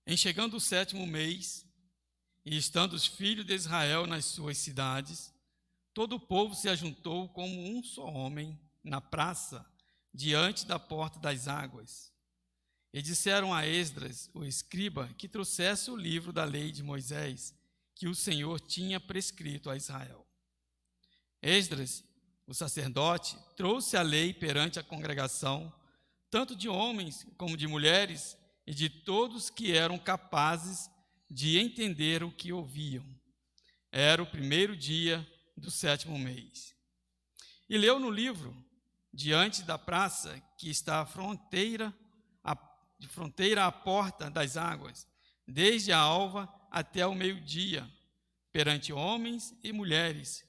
Em chegando o 7º mês, e estando os filhos de Israel nas suas cidades, todo o povo se ajuntou como um só homem na praça, diante da porta das águas. E disseram a Esdras, o escriba, que trouxesse o livro da lei de Moisés, que o Senhor tinha prescrito a Israel. Esdras, o sacerdote, trouxe a lei perante a congregação, tanto de homens como de mulheres, e de todos que eram capazes de entender o que ouviam. Era o 1º dia do 7º mês. E leu no livro, diante da praça que está de fronteira à porta das águas, desde a alva até o meio-dia, perante homens e mulheres,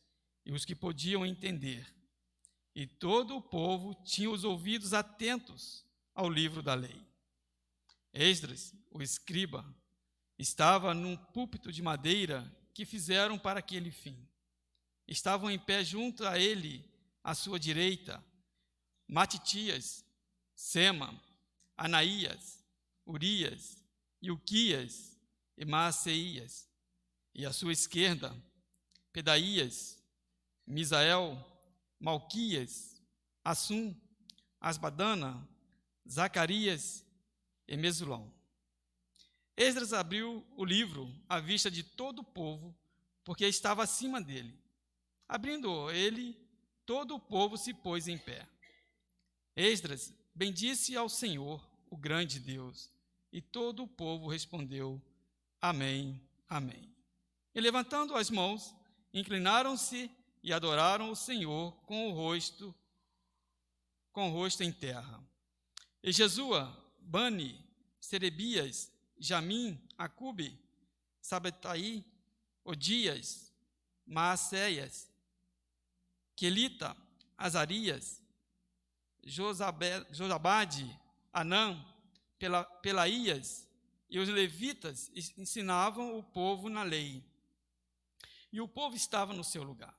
e os que podiam entender. E todo o povo tinha os ouvidos atentos ao livro da lei. Esdras, o escriba, estava num púlpito de madeira que fizeram para aquele fim. Estavam em pé junto a ele, à sua direita, Matitias, Sema, Anaías, Urias, Ilquias e Maaseias, e à sua esquerda, Pedaías, Misael, Malquias, Assum, Asbadana, Zacarias e Mesulão. Esdras abriu o livro à vista de todo o povo, porque estava acima dele. Abrindo ele, todo o povo se pôs em pé. Esdras bendisse ao Senhor, o grande Deus, e todo o povo respondeu: Amém, amém. E levantando as mãos, inclinaram-se e adoraram o Senhor com o rosto em terra. E Jesua, Bani, Serebias, Jamim, Acube, Sabetaí, Odias, Maacéias, Quelita, Azarias, Josabade, Anã, Pelaías e os levitas ensinavam o povo na lei. E o povo estava no seu lugar.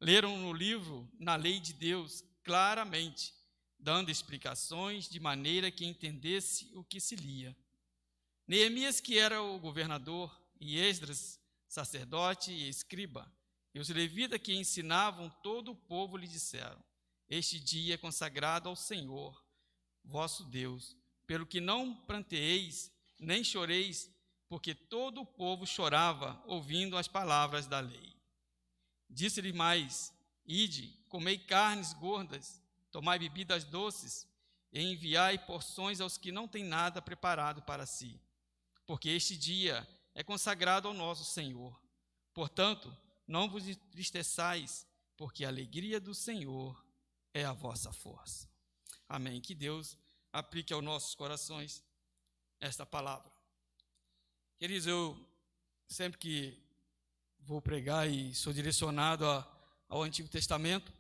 Leram no livro, na lei de Deus, claramente, dando explicações de maneira que entendesse o que se lia. Neemias, que era o governador, e Esdras, sacerdote e escriba, e os levitas que ensinavam todo o povo lhe disseram: Este dia é consagrado ao Senhor, vosso Deus, pelo que não pranteeis, nem choreis, porque todo o povo chorava, ouvindo as palavras da lei. Disse-lhe mais: Ide, comei carnes gordas, tomai bebidas doces, e enviai porções aos que não têm nada preparado para si, porque este dia é consagrado ao nosso Senhor. Portanto, não vos entristeçais, porque a alegria do Senhor é a vossa força. Amém. Que Deus aplique aos nossos corações esta palavra. Queridos, eu sempre que vou pregar e sou direcionado ao Antigo Testamento,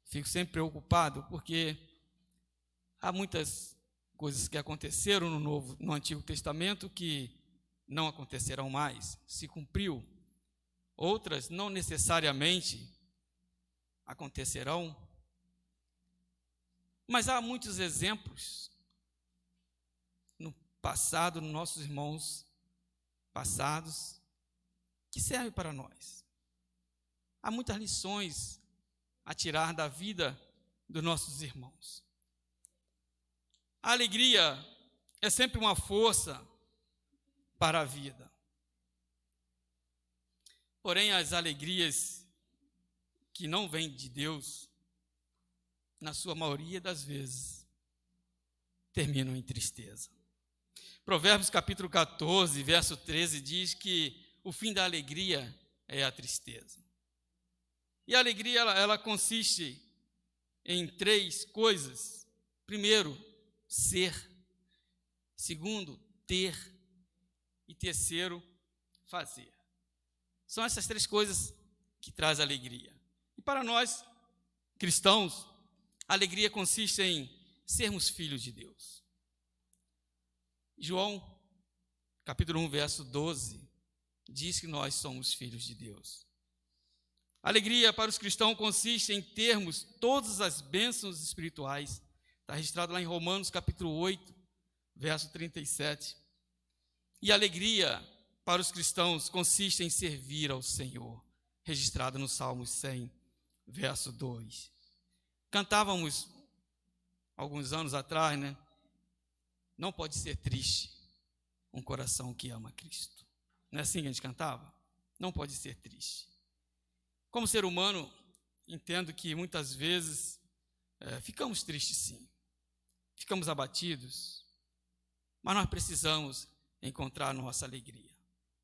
fico sempre preocupado, porque há muitas coisas que aconteceram no Antigo Testamento que não acontecerão mais, se cumpriu. Outras não necessariamente acontecerão, mas há muitos exemplos no passado, nos nossos irmãos passados, que servem para nós. Há muitas lições a tirar da vida dos nossos irmãos. A alegria é sempre uma força para a vida. Porém, as alegrias que não vêm de Deus, na sua maioria das vezes, terminam em tristeza. Provérbios capítulo 14, verso 13, diz que o fim da alegria é a tristeza. E a alegria, ela consiste em 3 coisas. Primeiro, ser. Segundo, ter. E terceiro, fazer. São essas 3 coisas que trazem alegria. E para nós, cristãos, a alegria consiste em sermos filhos de Deus. João, capítulo 1, verso 12, diz que nós somos filhos de Deus. A alegria para os cristãos consiste em termos todas as bênçãos espirituais. Está registrado lá em Romanos, capítulo 8, verso 37. E a alegria para os cristãos consiste em servir ao Senhor, registrado no Salmo 100, verso 2. Cantávamos alguns anos atrás, né? Não pode ser triste um coração que ama Cristo. Não é assim que a gente cantava? Não pode ser triste. Como ser humano, entendo que muitas vezes ficamos tristes, sim. Ficamos abatidos, mas nós precisamos encontrar a nossa alegria.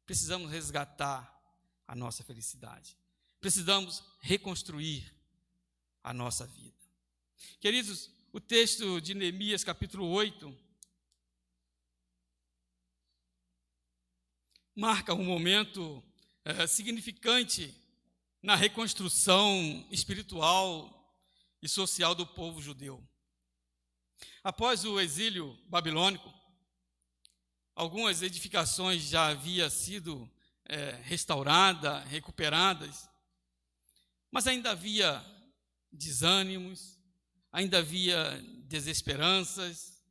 Precisamos resgatar a nossa felicidade. Precisamos reconstruir a nossa vida. Queridos, o texto de Neemias, capítulo 8, marca um momento significante na reconstrução espiritual e social do povo judeu. Após o exílio babilônico, algumas edificações já haviam sido restauradas, recuperadas, mas ainda havia desânimos, ainda havia desesperanças,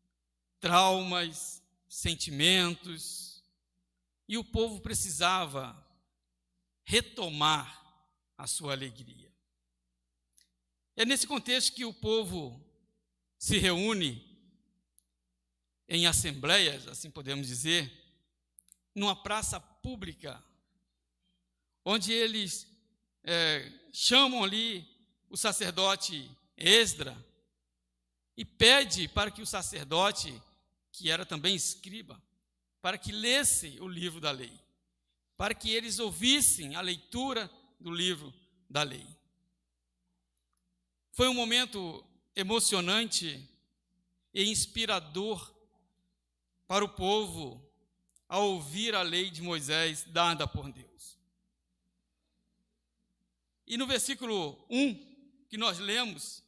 traumas, sentimentos, e o povo precisava retomar a sua alegria. É nesse contexto que o povo se reúne em assembleias, assim podemos dizer, numa praça pública, onde eles chamam ali o sacerdote Esdra e pede para que o sacerdote, que era também escriba, para que lesse o livro da lei, para que eles ouvissem a leitura do livro da lei. Foi um momento emocionante e inspirador para o povo ao ouvir a lei de Moisés dada por Deus. E no versículo 1 que nós lemos,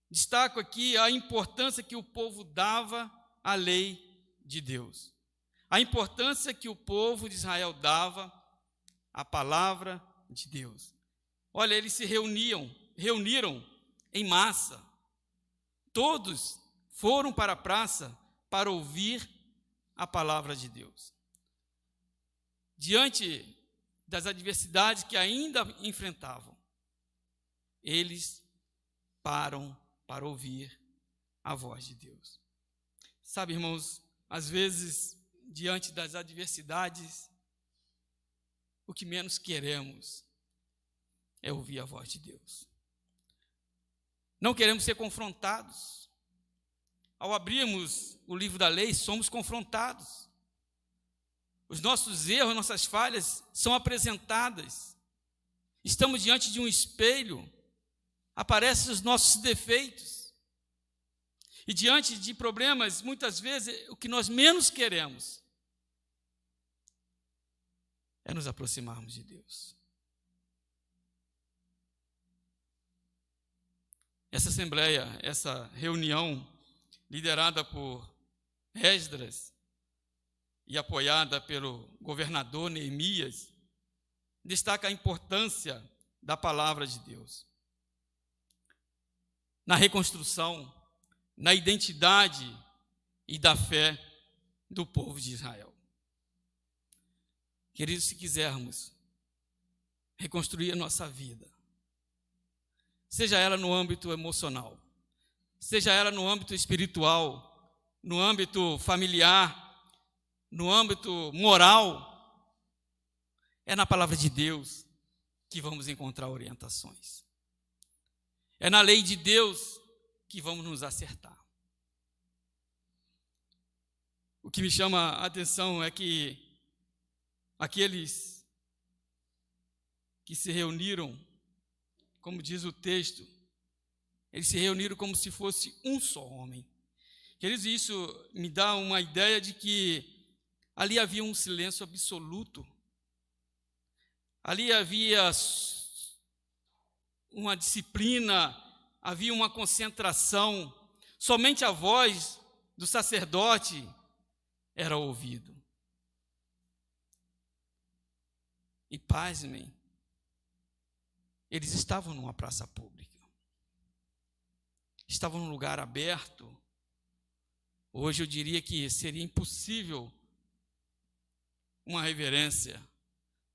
destaco aqui a importância que o povo dava à lei de Deus. A importância que o povo de Israel dava à palavra de Deus. Olha, eles se reuniram em massa. Todos foram para a praça para ouvir a palavra de Deus. Diante das adversidades que ainda enfrentavam, eles param para ouvir a voz de Deus. Sabe, irmãos, às vezes, diante das adversidades, o que menos queremos é ouvir a voz de Deus. Não queremos ser confrontados. Ao abrirmos o livro da lei, somos confrontados. Os nossos erros, nossas falhas são apresentadas. Estamos diante de um espelho, aparecem os nossos defeitos. E diante de problemas, muitas vezes, o que nós menos queremos é nos aproximarmos de Deus. Essa assembleia, essa reunião, liderada por Esdras e apoiada pelo governador Neemias, destaca a importância da palavra de Deus na reconstrução, na identidade e da fé do povo de Israel. Queridos, se quisermos reconstruir a nossa vida, seja ela no âmbito emocional, seja ela no âmbito espiritual, no âmbito familiar, no âmbito moral, é na palavra de Deus que vamos encontrar orientações. É na lei de Deus que vamos nos acertar. O que me chama a atenção é que aqueles que se reuniram, como diz o texto, eles se reuniram como se fosse um só homem. Queridos, isso me dá uma ideia de que ali havia um silêncio absoluto. Ali havia uma disciplina, havia uma concentração. Somente a voz do sacerdote era ouvido. E pasmem, eles estavam numa praça pública. Estavam num lugar aberto, Hoje eu diria que seria impossível uma reverência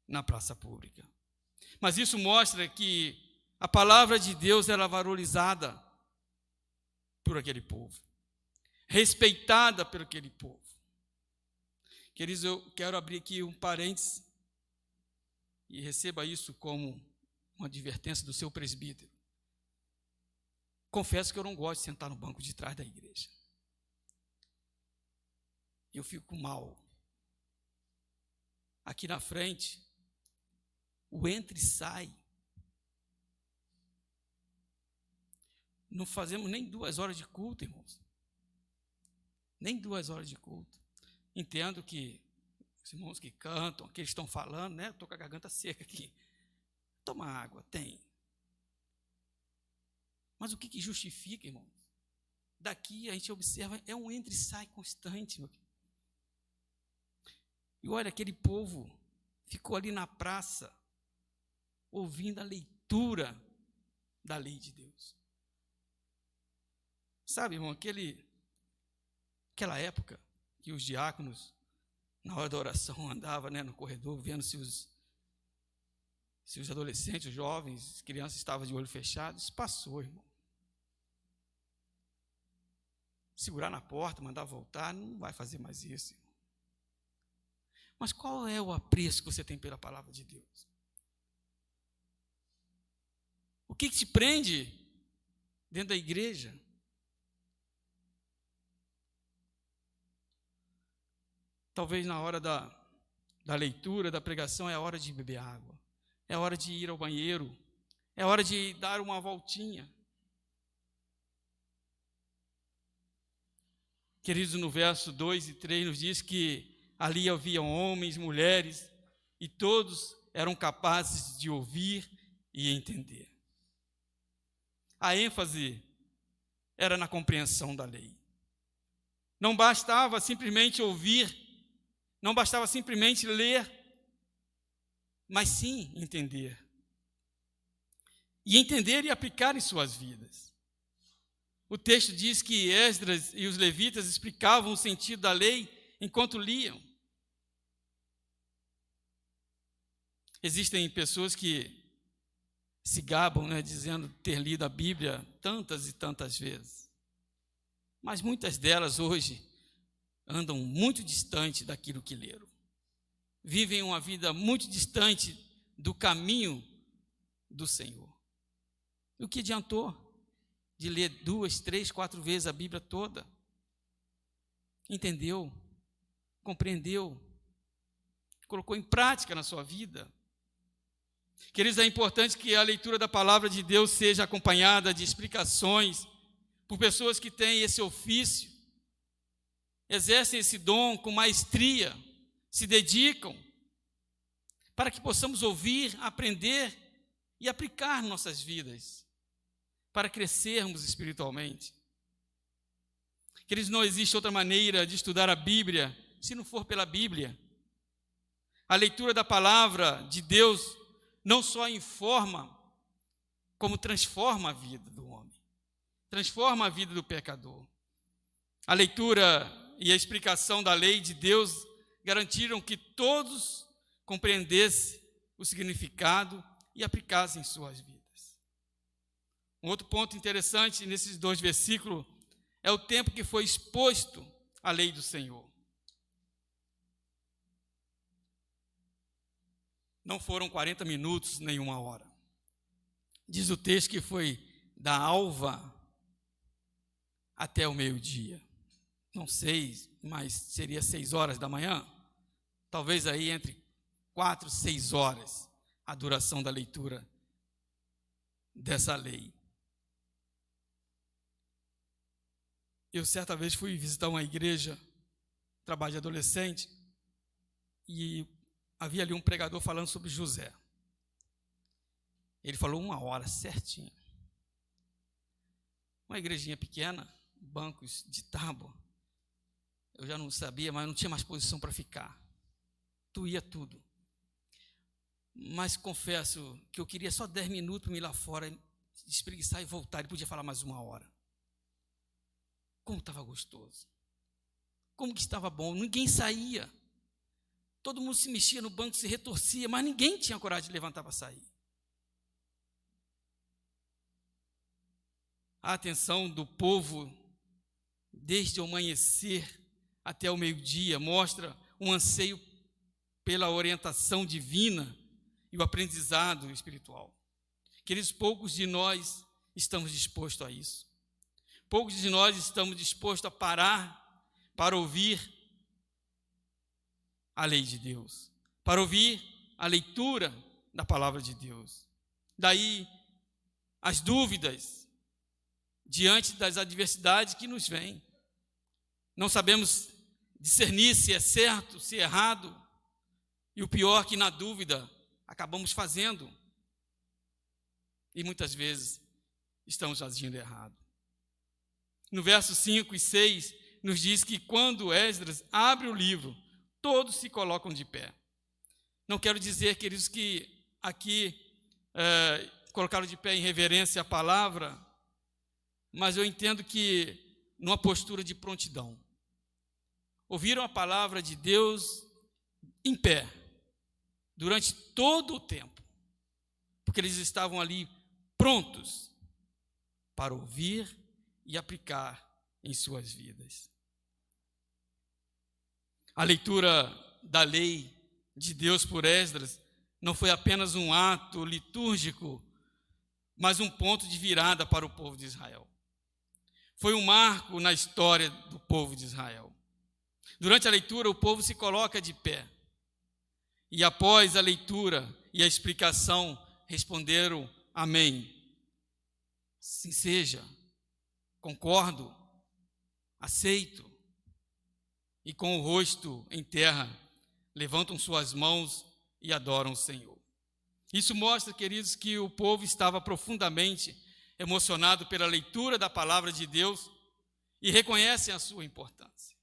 na praça pública. Mas isso mostra que a palavra de Deus era valorizada por aquele povo, respeitada por aquele povo. Queridos, eu quero abrir aqui um parênteses e receba isso como uma advertência do seu presbítero. Confesso que eu não gosto de sentar no banco de trás da igreja. Eu fico mal. Aqui na frente, o entra e sai. Não fazemos nem 2 horas de culto, irmãos. Nem 2 horas de culto. Entendo que os irmãos que cantam, que estão falando, né? Estou com a garganta seca aqui. Toma água, tem. Mas o que justifica, irmão? Daqui a gente observa, é um entra e sai constante, meu querido. E olha, aquele povo ficou ali na praça, ouvindo a leitura da lei de Deus. Sabe, irmão, aquela época que os diáconos, na hora da oração, andavam, né, no corredor, vendo se os adolescentes, os jovens, as crianças estavam de olho fechado. Isso passou, irmão. Segurar na porta, mandar voltar, não vai fazer mais isso, irmão. Mas qual é o apreço que você tem pela palavra de Deus? O que te prende dentro da igreja? Talvez na hora da leitura, da pregação, é a hora de beber água, é a hora de ir ao banheiro, é a hora de dar uma voltinha. Queridos, no verso 2 e 3 nos diz que ali havia homens, mulheres, e todos eram capazes de ouvir e entender. A ênfase era na compreensão da lei. Não bastava simplesmente ouvir, não bastava simplesmente ler, mas sim entender. E entender e aplicar em suas vidas. O texto diz que Esdras e os levitas explicavam o sentido da lei enquanto liam. Existem pessoas que se gabam, né, dizendo ter lido a Bíblia tantas e tantas vezes. Mas muitas delas hoje andam muito distante daquilo que leram. Vivem uma vida muito distante do caminho do Senhor. E o que adiantou de ler 2, 3, 4 vezes a Bíblia toda? Entendeu? Compreendeu? Colocou em prática na sua vida? Queridos, é importante que a leitura da palavra de Deus seja acompanhada de explicações por pessoas que têm esse ofício, exercem esse dom com maestria, se dedicam, para que possamos ouvir, aprender e aplicar nossas vidas, para crescermos espiritualmente. Queridos, não existe outra maneira de estudar a Bíblia se não for pela Bíblia. A leitura da palavra de Deus não só informa, como transforma a vida do homem, transforma a vida do pecador. A leitura e a explicação da lei de Deus garantiram que todos compreendessem o significado e aplicassem em suas vidas. Um outro ponto interessante nesses 2 versículos é o tempo que foi exposto à lei do Senhor. Não foram 40 minutos nem 1 hora. Diz o texto que foi da alva até o meio-dia. Não sei, mas seria 6 horas da manhã. Talvez aí entre 4 e 6 horas a duração da leitura dessa lei. Eu certa vez fui visitar uma igreja, trabalho de adolescente, e havia ali um pregador falando sobre José. Ele falou 1 hora certinho. Uma igrejinha pequena, bancos de tábua. Eu já não sabia, mas não tinha mais posição para ficar. Doía tudo. Mas confesso que eu queria só 10 minutos para me ir lá fora, espreguiçar e voltar. Ele podia falar mais 1 hora. Como estava gostoso. como que estava bom, ninguém saía. Todo mundo se mexia no banco, se retorcia, mas ninguém tinha coragem de levantar para sair. A atenção do povo, desde o amanhecer até o meio-dia, mostra um anseio pela orientação divina e o aprendizado espiritual. Queridos, poucos de nós estamos dispostos a isso. Poucos de nós estamos dispostos a parar para ouvir a lei de Deus, para ouvir a leitura da palavra de Deus. Daí as dúvidas diante das adversidades que nos vêm. Não sabemos discernir se é certo, se é errado, e o pior que na dúvida acabamos fazendo, e muitas vezes estamos agindo errado. No verso 5 e 6, nos diz que quando Esdras abre o livro, todos se colocam de pé. Não quero dizer, queridos, que aqui colocaram de pé em reverência à palavra, mas eu entendo que numa postura de prontidão. Ouviram a palavra de Deus em pé, durante todo o tempo, porque eles estavam ali prontos para ouvir e aplicar em suas vidas. A leitura da lei de Deus por Esdras não foi apenas um ato litúrgico, mas um ponto de virada para o povo de Israel. Foi um marco na história do povo de Israel. Durante a leitura, o povo se coloca de pé. E após a leitura e a explicação, responderam amém. Sim seja, concordo, aceito. E com o rosto em terra, levantam suas mãos e adoram o Senhor. Isso mostra, queridos, que o povo estava profundamente emocionado pela leitura da palavra de Deus e reconhecem a sua importância.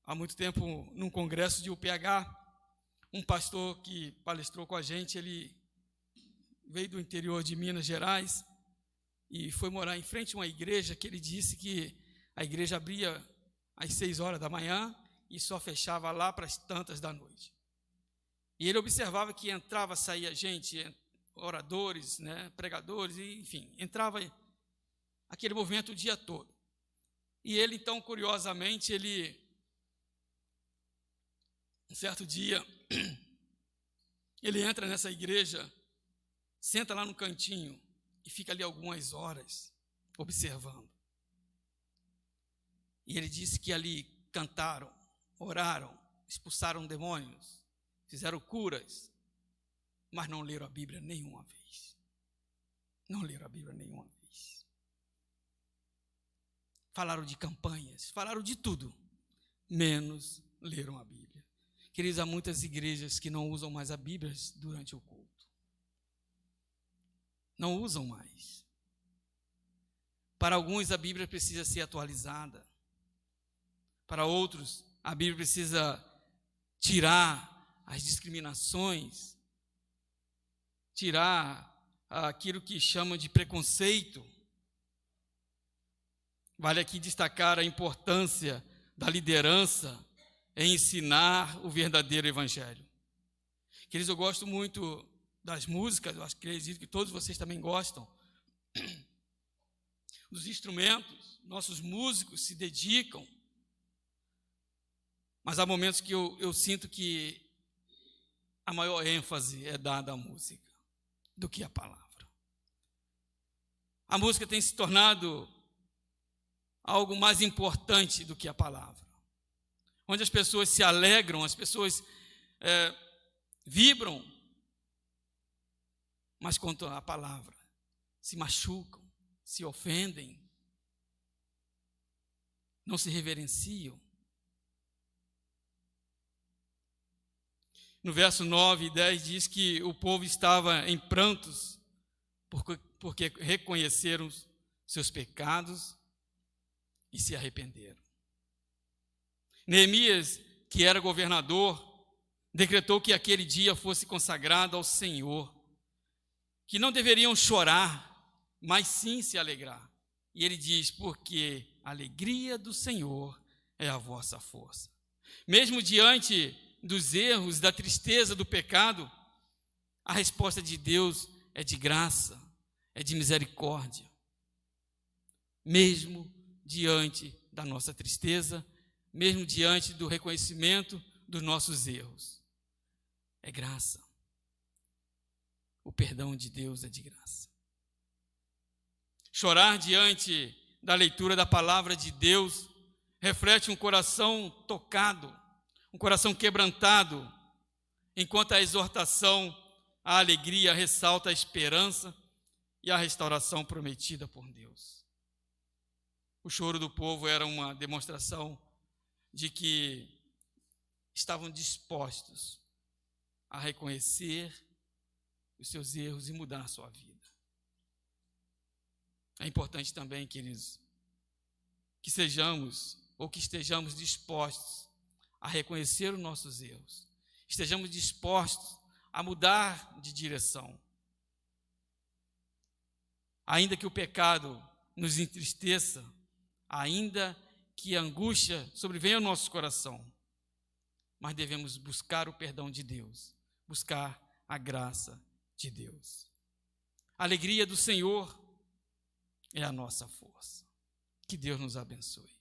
Há muito tempo, num congresso de UPH, um pastor que palestrou com a gente, ele veio do interior de Minas Gerais e foi morar em frente a uma igreja que ele disse que a igreja abria às 6 horas da manhã e só fechava lá para as tantas da noite. E ele observava que entrava, saía gente, oradores, pregadores, enfim, entrava aquele movimento o dia todo. E ele, então, curiosamente, um certo dia, ele entra nessa igreja, senta lá no cantinho e fica ali algumas horas observando. E ele disse que ali cantaram, oraram, expulsaram demônios, fizeram curas, mas não leram a Bíblia nenhuma vez. Não leram a Bíblia nenhuma vez. Falaram de campanhas, falaram de tudo, menos leram a Bíblia. Queridos, há muitas igrejas que não usam mais a Bíblia durante o culto. Não usam mais. Para alguns, a Bíblia precisa ser atualizada. Para outros, a Bíblia precisa tirar as discriminações, tirar aquilo que chamam de preconceito. Vale aqui destacar a importância da liderança em ensinar o verdadeiro evangelho. Queridos, eu gosto muito das músicas, eu acredito que todos vocês também gostam, dos instrumentos, nossos músicos se dedicam, mas há momentos que eu sinto que a maior ênfase é dada à música do que à palavra. A música tem se tornado algo mais importante do que a palavra, onde as pessoas se alegram, as pessoas vibram, mas quanto à palavra, se machucam, se ofendem, não se reverenciam. No verso 9 e 10 diz que o povo estava em prantos porque reconheceram seus pecados e se arrependeram. Neemias, que era governador, decretou que aquele dia fosse consagrado ao Senhor, que não deveriam chorar, mas sim se alegrar. E ele diz, porque a alegria do Senhor é a vossa força. Mesmo diante dos erros, da tristeza, do pecado, a resposta de Deus é de graça, é de misericórdia. Mesmo diante da nossa tristeza, mesmo diante do reconhecimento dos nossos erros, é graça. O perdão de Deus é de graça. Chorar diante da leitura da palavra de Deus reflete um coração tocado, um coração quebrantado, enquanto a exortação, a alegria ressalta a esperança e a restauração prometida por Deus. O choro do povo era uma demonstração de que estavam dispostos a reconhecer os seus erros e mudar a sua vida. É importante também, queridos, que estejamos dispostos a reconhecer os nossos erros, estejamos dispostos a mudar de direção. Ainda que o pecado nos entristeça, ainda que a angústia sobrevenha ao nosso coração, mas devemos buscar o perdão de Deus, buscar a graça de Deus. A alegria do Senhor é a nossa força. Que Deus nos abençoe.